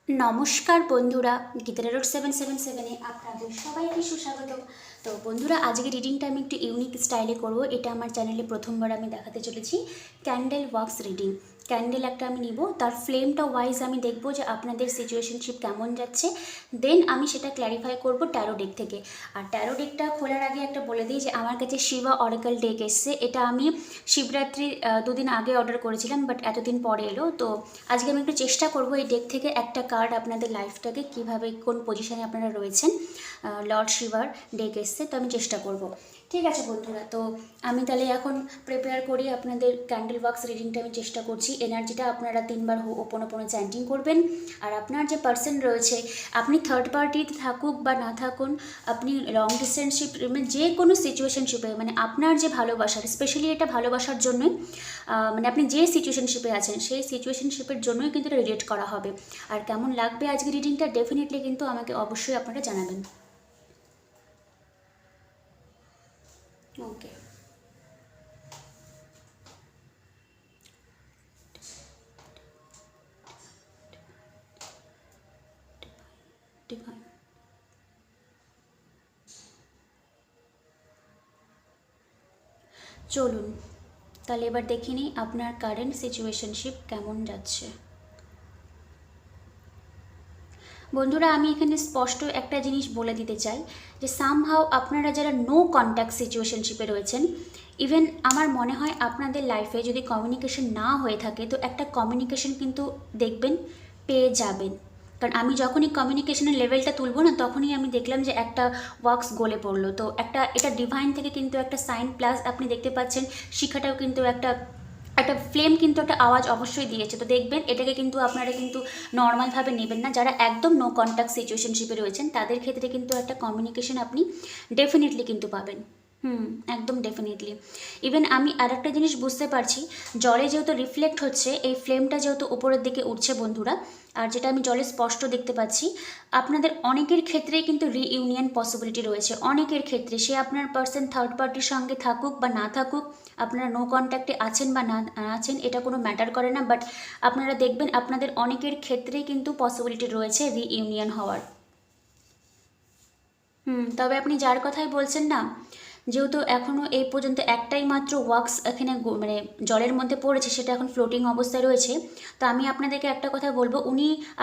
নমস্কার বন্ধুরা, গীতারা রোড 777-এ আপনাদের সবাইকে সুস্বাগত। তো বন্ধুরা, আজকে রিডিংটা আমি একটু ইউনিক স্টাইলে করব। এটা আমার চ্যানেলে প্রথমবার আমি দেখাতে চলেছি ক্যান্ডেল ওয়াক্স রিডিং। ক্যান্ডেল একটা আমি নিব, তার ফ্লেমটা ওয়াইজ আমি দেখব যে আপনাদের সিচুয়েশনশিপ কেমন যাচ্ছে, দেন আমি সেটা ক্ল্যারিফাই করব ট্যারো ডেক থেকে। আর ট্যারো ডেকটা খোলার আগে একটা বলে দিই যে আমার কাছে শিবা অরাকল ডেক এসছে। এটা আমি শিবরাত্রির দুদিন আগে অর্ডার করেছিলাম, বাট এতদিন পরে এলো। তো আজকে আমি একটু চেষ্টা করব এই ডেক থেকে একটা কার্ড আপনাদের লাইফটাকে কীভাবে কোন পজিশানে আপনারা রয়েছেন। লর্ড শিবার ডেক এসছে, তো আমি চেষ্টা করব। ঠিক আছে বন্ধুরা, তো আমি তাহলে এখন প্রিপেয়ার করি আপনাদের ক্যান্ডেল ওয়াক্স রিডিংটা আমি চেষ্টা করছি। এনার্জিটা আপনারা 3বার ওপেন চ্যান্টিং করবেন। আর আপনার যে পার্সন রয়েছে, আপনি থার্ড পার্টিতে থাকুক বা না থাকুন, আপনি লং ডিস্টেন্সশিপ যে কোনো সিচুয়েশনশিপে, মানে আপনার যে ভালোবাসার, স্পেশালি এটা ভালোবাসার জন্যই, মানে আপনি যে সিচুয়েশনশিপে আছেন সেই সিচুয়েশনশিপের জন্যই কিন্তু রিলেট করা হবে। আর কেমন লাগবে আজকে রিডিংটা ডেফিনেটলি কিন্তু আমাকে অবশ্যই আপনারা জানাবেন। ওকে, ডিভাইন। চলুন তাহলে এবার দেখে নিই আপনার কারেন্ট সিচুয়েশনশিপ কেমন যাচ্ছে। বন্ধুরা, আমি এখানে স্পষ্ট একটা জিনিস বলে দিতে চাই যে সামহাও আপনারা যারা নো কন্ট্যাক্ট সিচুয়েশনশিপে রয়েছেন, ইভেন আমার মনে হয় আপনাদের লাইফে যদি কমিউনিকেশন না হয়ে থাকে, তো একটা কমিউনিকেশন কিন্তু দেখবেন পেয়ে যাবেন। কারণ আমি যখনই কমিউনিকেশনের লেভেলটা তুলবো না, তখনই আমি দেখলাম যে একটা ওয়ার্কস গলে পড়লো। তো এটা ডিভাইন থেকে কিন্তু একটা সাইন, প্লাস আপনি দেখতে পাচ্ছেন শিখাটাও কিন্তু একটা একটা ফ্লেম কিন্তু একটা আওয়াজ অবশ্যই দিয়েছে। তো দেখবেন এটাকে কিন্তু আপনারা কিন্তু নর্মালভাবে নেবেন না। যারা একদম নো কন্ট্যাক্ট সিচুয়েশনশিপে রয়েছেন তাদের ক্ষেত্রে কিন্তু একটা কমিউনিকেশন আপনি ডেফিনেটলি কিন্তু পাবেন। একদম ডেফিনেটলি। ইভেন আমি আর একটা জিনিস বুঝতে পারছি, জলে যেহেতু রিফ্লেক্ট হচ্ছে, এই ফ্লেমটা যেহেতু উপরের দিকে উঠছে বন্ধুরা, আর যেটা আমি জলে স্পষ্ট দেখতে পাচ্ছি, আপনাদের অনেকের ক্ষেত্রেই কিন্তু রিইউনিয়ন পসিবিলিটি রয়েছে। অনেকের ক্ষেত্রে সে আপনার পার্সন থার্ড পার্টির সঙ্গে থাকুক বা না থাকুক, আপনারা নো কন্ট্যাক্টে আছেন বা না আছেন, এটা কোনো ম্যাটার করে না। বাট আপনারা দেখবেন আপনাদের অনেকের ক্ষেত্রেই কিন্তু পসিবিলিটি রয়েছে রিইউনিয়ন হওয়ার। তবে আপনি যার কথাই বলছেন না, যেহেতু এখনও এই পর্যন্ত একটাই মাত্র ওয়াক্স এখানে মানে জলের মধ্যে পড়েছে, সেটা এখন ফ্লোটিং অবস্থায় রয়েছে। তো আমি আপনাদেরকে একটা কথা বলবো,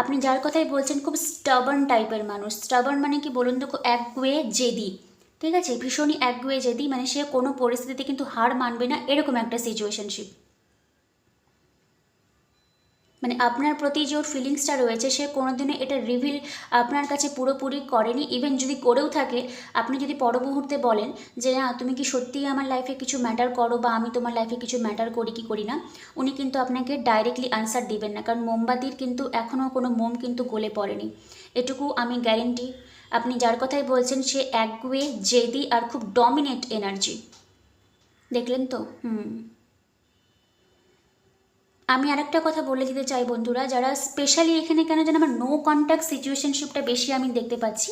আপনি যার কথাই বলছেন খুব স্টাবার্ন টাইপের মানুষ। স্টাবার্ন মানে কি বলুন তো, একগুয়ে জেদি। ঠিক আছে, ভীষণই একগুয়ে জেদি, মানে সে কোনো পরিস্থিতিতে কিন্তু হার মানবে না, এরকম একটা সিচুয়েশনশিপ। মানে আপনার প্রতি যে ওর ফিলিংসটা রয়েছে, সে কোনোদিনও এটা রিভিল আপনার কাছে পুরোপুরি করেনি। ইভেন যদি করেও থাকে, আপনি যদি পর মুহূর্তে বলেন যে না তুমি কি সত্যিই আমার লাইফে কিছু ম্যাটার করো, বা আমি তোমার লাইফে কিছু ম্যাটার করি কি করি না, উনি কিন্তু আপনাকে ডাইরেক্টলি আনসার দিবেন না। কারণ মোমবাতির কিন্তু এখনও কোনো মোম কিন্তু গলে পড়েনি, এটুকু আমি গ্যারেন্টি। আপনি যার কথাই বলছেন সে একগুয়ে জেদি আর খুব ডমিনেট এনার্জি, দেখলেন তো। আমি আরেকটা কথা বলে দিতে চাই বন্ধুরা, যারা স্পেশালি এখানে কেন যেন আমার নো কন্ট্যাক্ট সিচুয়েশনশিপটা বেশি আমি দেখতে পাচ্ছি,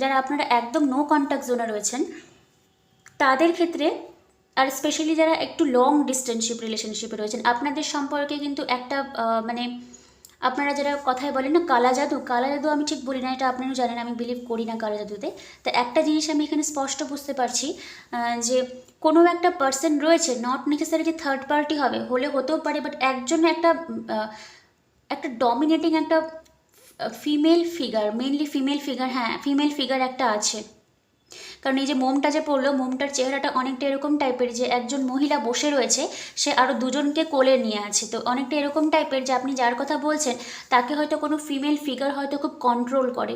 যারা আপনারা একদম নো কন্ট্যাক্ট জোনে রয়েছেন তাদের ক্ষেত্রে, আর স্পেশালি যারা একটু লং ডিস্টেন্সশিপ রিলেশনশিপে রয়েছেন, আপনাদের সম্পর্কে কিন্তু একটা মানে আপনারা যারা কথায় বলেন না কালা জাদু, কালা জাদু আমি ঠিক বলি না, এটা আপনারাও জানেন আমি বিলিভ করি না কালা জাদুতে। তো একটা জিনিস আমি এখানে স্পষ্ট বুঝতে পারছি, যে কোনো একটা পার্সন রয়েছে, নট নেসেসারি যে থার্ড পার্টি হবে, হতেও পারে, বাট একজন একটা ডমিনেটিং একটা female figure, mainly female figure, হ্যাঁ ফিমেল ফিগার একটা আছে। কারণ এই যে মোমটা যে পড়লো, মোমটার চেহারাটা অনেকটা এরকম টাইপের যে একজন মহিলা বসে রয়েছে, সে আরও দুজনকে কোলে নিয়ে আছে। তো অনেকটা এরকম টাইপের যে আপনি যার কথা বলছেন তাকে হয়তো কোনো ফিমেল ফিগার হয়তো খুব কন্ট্রোল করে,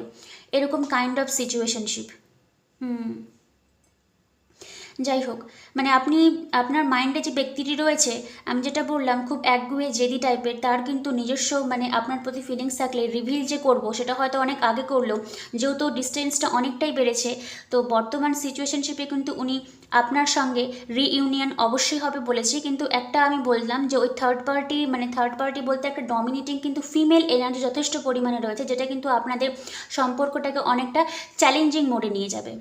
এরকম কাইন্ড অফ সিচুয়েশনশিপ। যাই হোক, মানে আপনার মাইন্ডে যে ব্যক্তিটি রয়েছে, আমি যেটা বললাম খুব একগুয়ে জেদি টাইপের, তার কিন্তু নিজস্ব মানে আপনার প্রতি ফিলিংস থাকলে রিভিল যে করব সেটা হয়তো অনেক আগে করলো, যেহেতু ডিস্টেন্সটা অনেকটাই বেড়েছে। তো বর্তমান সিচুয়েশনশিপে কিন্তু উনি আপনার সঙ্গে রিইউনিয়ন অবশ্যই হবে বলেছে। কিন্তু একটা আমি বললাম যে ওই থার্ড পার্টি বলতে একটা ডমিনেটিং কিন্তু ফিমেল এনার্জি যথেষ্ট পরিমাণে রয়েছে, যেটা কিন্তু আপনাদের সম্পর্কটাকে অনেকটা চ্যালেঞ্জিং মোডে নিয়ে যাবে।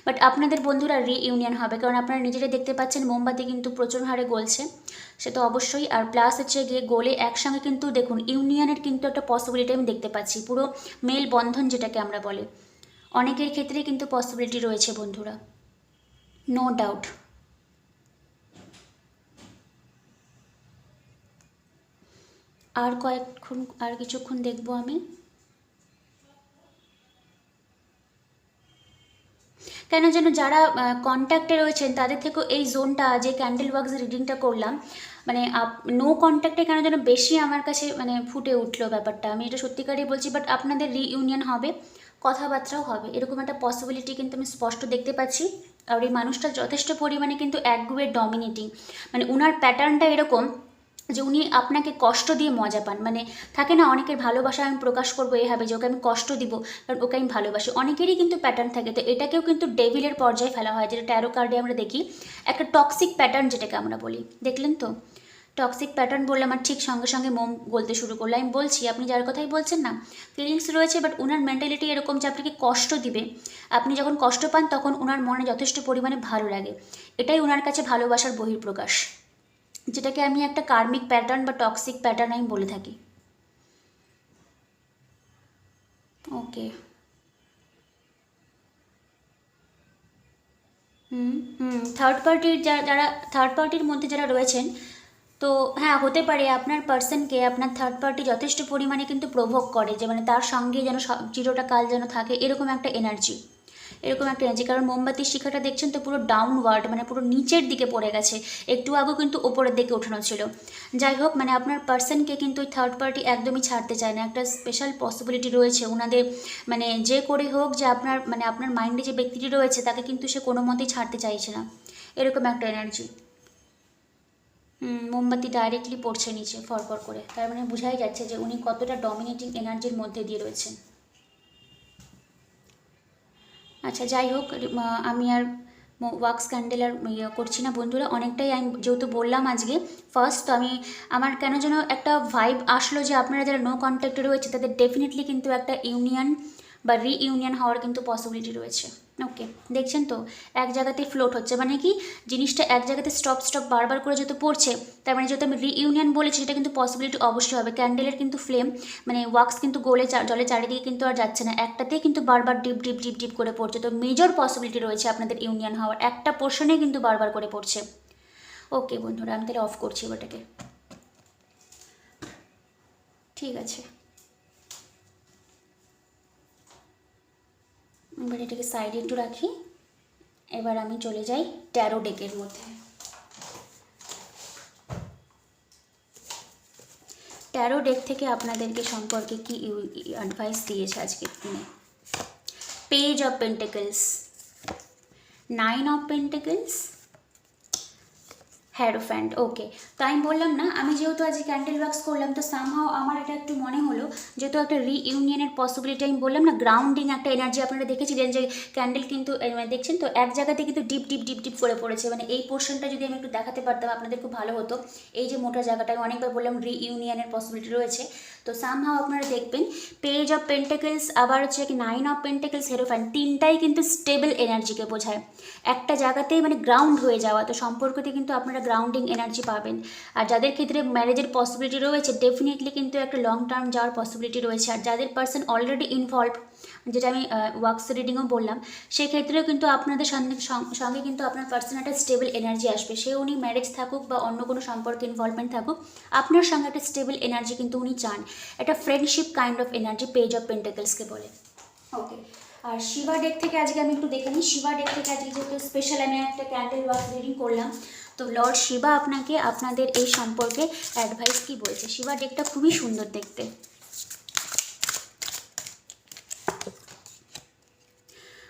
বাট আপনাদের বন্ধুরা রিইউনিয়ন হবে, কারণ আপনারা নিজেরাই দেখতে পাচ্ছেন মোমবাতি কিন্তু প্রচুর হারে গলছে, সে তো অবশ্যই। আর প্লাস হচ্ছে গিয়ে গোলে একসঙ্গে কিন্তু দেখুন ইউনিয়নের কিন্তু একটা পসিবিলিটি আমি দেখতে পাচ্ছি, পুরো মেল বন্ধন যেটাকে আমরা বলি, অনেকের ক্ষেত্রেই কিন্তু পসিবিলিটি রয়েছে বন্ধুরা, নো ডাউট। আর কিছুক্ষণ দেখবো আমি। কেন যেন যারা কন্ট্যাক্টে রয়েছেন তাদের থেকেও এই জোনটা, যে ক্যান্ডেল ওয়াক্স রিডিংটা করলাম, মানে নো কন্ট্যাক্টে কেন যেন বেশি আমার কাছে মানে ফুটে উঠলো ব্যাপারটা, আমি এটা সত্যিকারই বলছি। বাট আপনাদের রিইউনিয়ন হবে, কথাবার্তাও হবে, এরকম একটা পসিবিলিটি কিন্তু আমি স্পষ্ট দেখতে পাচ্ছি। আর এই মানুষটা যথেষ্ট পরিমাণে কিন্তু একগুয়ে ডমিনেটিং, মানে উনার প্যাটার্নটা এরকম যে উনি আপনাকে কষ্ট দিয়ে মজা পান, মানে থাকে না অনেকের ভালোবাসা আমি প্রকাশ করবো এভাবে যে ওকে আমি কষ্ট দিব কারণ ওকে আমি ভালোবাসি, অনেকেরই কিন্তু প্যাটার্ন থাকে। তো এটাকেও কিন্তু ডেভিলের পর্যায়ে ফেলা হয়, যেটা ট্যারো কার্ডে আমরা দেখি একটা টক্সিক প্যাটার্ন যেটাকে আমরা বলি। দেখলেন তো, টক্সিক প্যাটার্ন বললে আমার ঠিক সঙ্গে সঙ্গে মোম বলতে শুরু করলো। আমি বলছি আপনি যার কথাই বলছেন না, ফিলিংস রয়েছে, বাট ওনার মেন্টালিটি এরকম যে আপনাকে কষ্ট দিবে, আপনি যখন কষ্ট পান তখন ওনার মনে যথেষ্ট পরিমাণে ভালো লাগে, এটাই ওনার কাছে ভালোবাসার বহিঃপ্রকাশ, যেটাকে আমি একটা কার্মিক প্যাটার্ন বা টক্সিক প্যাটার্ন আমি বলে থাকি। ওকে, থার্ড পার্টির যারা থার্ড পার্টির মধ্যে যারা রয়েছেন, তো হ্যাঁ হতে পারে আপনার পার্সনকে আপনার থার্ড পার্টি যথেষ্ট পরিমাণে কিন্তু প্রভোগ করে, যে মানে তার সঙ্গে যেন চিরটা কাল যেন থাকে, এরকম একটা এনার্জি, এরকম একটা এনার্জি। কারণ মোমবাতির শিখাটা দেখছেন তো পুরো ডাউনওয়ার্ড, মানে পুরো নিচের দিকে পড়ে গেছে, একটু আগেও কিন্তু ওপরের দিকে ওঠানো ছিল। যাই হোক, মানে আপনার পার্সনকে কিন্তু ওই থার্ড পার্টি একদমই ছাড়তে চায় না, একটা স্পেশাল পসিবিলিটি রয়েছে ওনাদের, মানে যে করে হোক যে আপনার মানে আপনার মাইন্ডে যে ব্যক্তিটি রয়েছে তাকে কিন্তু সে কোনো মতেই ছাড়তে চাইছে না, এরকম একটা এনার্জি। মোমবাতি ডাইরেক্টলি পড়ছে নিচে ফরফর করে, তার মানে বোঝাই যাচ্ছে যে উনি কতটা ডমিনেটিং এনার্জির মধ্যে দিয়ে রয়েছেন। আচ্ছা যাই হোক, আমি আর ওয়াক্স ক্যান্ডেল আর করছি না বন্ধুরা, অনেকটাই আমি যেহেতু বললাম আজকে ফার্স্ট, তো আমি আমার কেন যেন একটা ভাইব আসলো যে আপনারা যারা নো কন্ট্যাক্টে রয়েছে তাদের ডেফিনেটলি কিন্তু একটা ইউনিয়ন বা রিইউনিয়ন হওয়ার কিন্তু পসিবিলিটি রয়েছে। ওকে, দেখছেন তো এক জায়গাতেই ফ্লোট হচ্ছে, মানে কি জিনিসটা এক জায়গাতে স্টপ স্টপ বারবার করে যেহেতু পড়ছে, তার মানে যেহেতু আমি রিইউনিয়ন বলেছি সেটা কিন্তু পসিবিলিটি অবশ্যই হবে। ক্যান্ডেলের কিন্তু ফ্লেম মানে ওয়াক্স কিন্তু গোলে জলে চারিদিকে কিন্তু আর যাচ্ছে না, একটাতেই কিন্তু বারবার ডিপ ডিপ ডিপ ডিপ করে পড়ছে। তো মেজর পসিবিলিটি রয়েছে আপনাদের ইউনিয়ন হওয়ার, একটা পোর্শনেই কিন্তু বারবার করে পড়ছে। ওকে বন্ধুরা, আমি তাহলে অফ করছি ওটাকে, ঠিক আছে। এবার এটাকে সাইডে একটু রাখি, এবার আমি চলে যাই ট্যারো ডেকের মধ্যে। ট্যারো ডেক থেকে আপনাদেরকে সম্পর্কে কি অ্যাডভাইস দিয়েছে আজকের দিনে। Page of pentacles, 9 of pentacles, hierophant. Okay, তো আমি বললাম না, আমি যেহেতু আজকে ক্যান্ডেল ওয়াক্স করলাম তো সামহাও আমার এটা একটু মনে হলো, যেহেতু একটা রিইউনিয়নের পসিবিলিটি, আমি বললাম না গ্রাউন্ডিং একটা এনার্জি, আপনারা দেখেছিলেন যে ক্যান্ডেল কিন্তু দেখছেন তো এক জায়গাতে কিন্তু ডিপ ডিপ ডিপ ডিপ করে পড়েছে, মানে এই পোর্শনটা যদি আমি একটু দেখাতে পারতাম আপনাদের খুব ভালো হতো। এই যে মোটা জায়গাটা আমি অনেকবার বললাম রিইউনিয়নের পসিবিলিটি রয়েছে, তো সামহাও আপনারা দেখবেন পেজ অফ পেন্টিকলস, আবার হচ্ছে কি 9 অফ পেন্টিকলস, হেরোফ্যান্ট, তিনটাই কিন্তু স্টেবল এনার্জিকে বোঝায়, একটা জায়গাতেই মানে গ্রাউন্ড হয়ে যাওয়া। তো সম্পর্কতে কিন্তু আপনারা গ্রাউন্ডিং এনার্জি পাবেন। আর যাদের ক্ষেত্রে ম্যারেজের পসিবিলিটি রয়েছে ডেফিনেটলি কিন্তু একটা লং টার্ম যাওয়ার পসিবিলিটি রয়েছে। আর যাদের পার্সন অলরেডি ইনভলভ, যেটা আমি ওয়াক্স রিডিংও বললাম, সেক্ষেত্রেও কিন্তু আপনাদের সঙ্গে কিন্তু আপনার পার্সন একটা স্টেবল এনার্জি আসবে, সে উনি ম্যারেজ থাকুক বা অন্য কোনো সম্পর্কে ইনভলভমেন্ট থাকুক, আপনার সঙ্গে একটা স্টেবল এনার্জি কিন্তু উনি চান, একটা friendship kind of energy page of পেন্টিকলসকে বলে। ওকে, আর শিবা ডেক থেকে আজকে আমি একটু দেখে নিই। শিবা ডেক থেকে আজকে যেহেতু স্পেশাল আমি একটা ক্যান্ডেল ওয়াক্স রিডিং করলাম, তো লর্ড শিবা আপনাকে আপনাদের এই সম্পর্কে অ্যাডভাইস কি বলছে। শিবা ডেকটা খুবই সুন্দর দেখতে।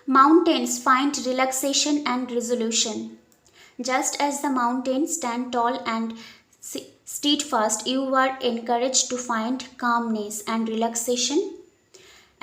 Mountains find relaxation and resolution. Just as the mountains stand tall and steadfast, you are encouraged to find calmness and relaxation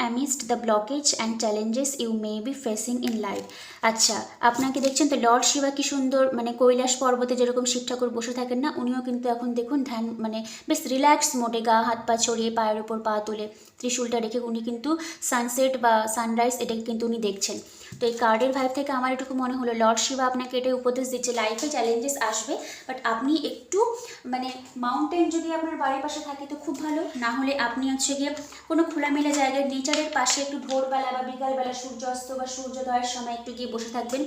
amidst the blockage and challenges you may be facing in life. আচ্ছা, আপনাকে দেখছেন তো Lord Shiba কি সুন্দর, মানে কৈলাস পর্বতে যেরকম শিব ঠাকুর বসে থাকেন না, উনিও কিন্তু এখন দেখুন ধ্যান মানে বেশ রিল্যাক্স মোডে, গা হাত পা ছড়িয়ে পায়ের উপর পা তুলে ত্রিশূলটা রেখে উনি কিন্তু সানসেট বা সানরাইজ এটাকে কিন্তু উনি দেখছেন। তো এই কার্ডের ভাইব থেকে আমার এটুকু মনে হলো লর্ড শিবা আপনাকে এটাই উপদেশ দিচ্ছে, লাইফে চ্যালেঞ্জেস আসবে, বাট আপনি একটু মানে মাউন্টেন যদি আপনার বাড়ির পাশে থাকে তো খুব ভালো, না হলে আপনি হচ্ছে গিয়ে কোনো খোলামেলা জায়গায় নেচারের পাশে একটু ভোরবেলা বা বিকালবেলা সূর্যাস্ত বা সূর্যোদয়ের সময় একটু গিয়ে বসে থাকবেন,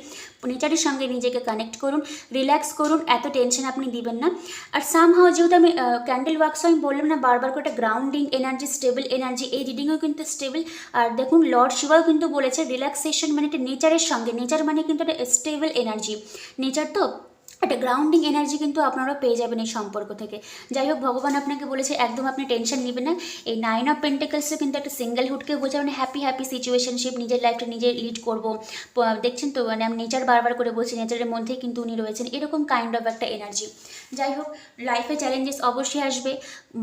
নেচারের সঙ্গে নিজেকে কানেক্ট করুন, রিল্যাক্স করুন, এত টেনশন আপনি দিবেন না। আর সামহাও যেহেতু আমি ক্যান্ডেল ওয়ার্কসও আমি বললাম না বারবার করে, একটা গ্রাউন্ডিং এনার্জি, স্টেবল এনার্জি, এই রিডিংও কিন্তু স্টেবল। আর দেখুন লর্ড শিবাও কিন্তু বলেছে রিল্যাক্সেশন মানে একটা নেচারের সঙ্গে, নেচার মানে কিন্তু একটা স্টেবল এনার্জি, নেচার তো একটা গ্রাউন্ডিং এনার্জি কিন্তু আপনারাও পেয়ে যাবেন এই সম্পর্ক থেকে। যাই হোক, ভগবান আপনাকে বলেছে একদম আপনি টেনশন নেবেন না। এই 9 অফ পেন্টিকলসও কিন্তু একটা সিঙ্গেলহুডকে বোঝায়, মানে হ্যাপি সিচুয়েশনশিপ, নিজের লাইফটা নিজে লিড করবো। দেখছেন তো, মানে আমি নেচার বারবার করে বলছি, নেচারের মধ্যেই কিন্তু উনি রয়েছেন, এরকম কাইন্ড অফ একটা এনার্জি। যাই হোক, লাইফে চ্যালেঞ্জেস অবশ্যই আসবে,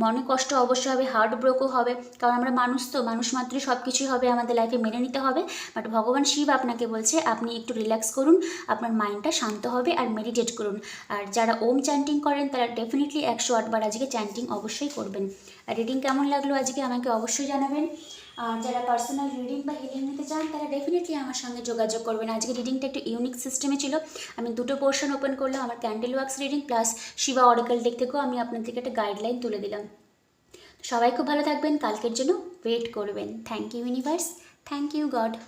মনে কষ্ট অবশ্যই হবে, হার্ট ব্রোকও হবে, কারণ আমরা মানুষ তো, মানুষ মাত্রই সব কিছুই হবে, আমাদের লাইফে মেনে নিতে হবে। বাট ভগবান শিব আপনাকে বলছে আপনি একটু রিল্যাক্স করুন, আপনার মাইন্ডটা শান্ত হবে, আর মেডিটেট করুন। আর যারা ওম চ্যান্টিং করেন তারা ডেফিনেটলি 108 বার আজকে চ্যান্টিং অবশ্যই করবেন। আর রিডিং কেমন লাগলো আজকে আমাকে অবশ্যই জানাবেন। আর যারা পার্সোনাল রিডিং বা হিলিং নিতে চান তারা ডেফিনেটলি আমার সঙ্গে যোগাযোগ করবেন। আজকে রিডিংটা একটু ইউনিক সিস্টেমে ছিল, আমি দুটো পোর্শন ওপেন করলাম, আমার candle works reading plus Shiva oracle deck থেকেও আমি আপনাদেরকে একটা গাইডলাইন তুলে দিলাম। সবাই খুব ভালো থাকবেন, কালকের জন্য ওয়েট করবেন। Thank you universe, thank you god.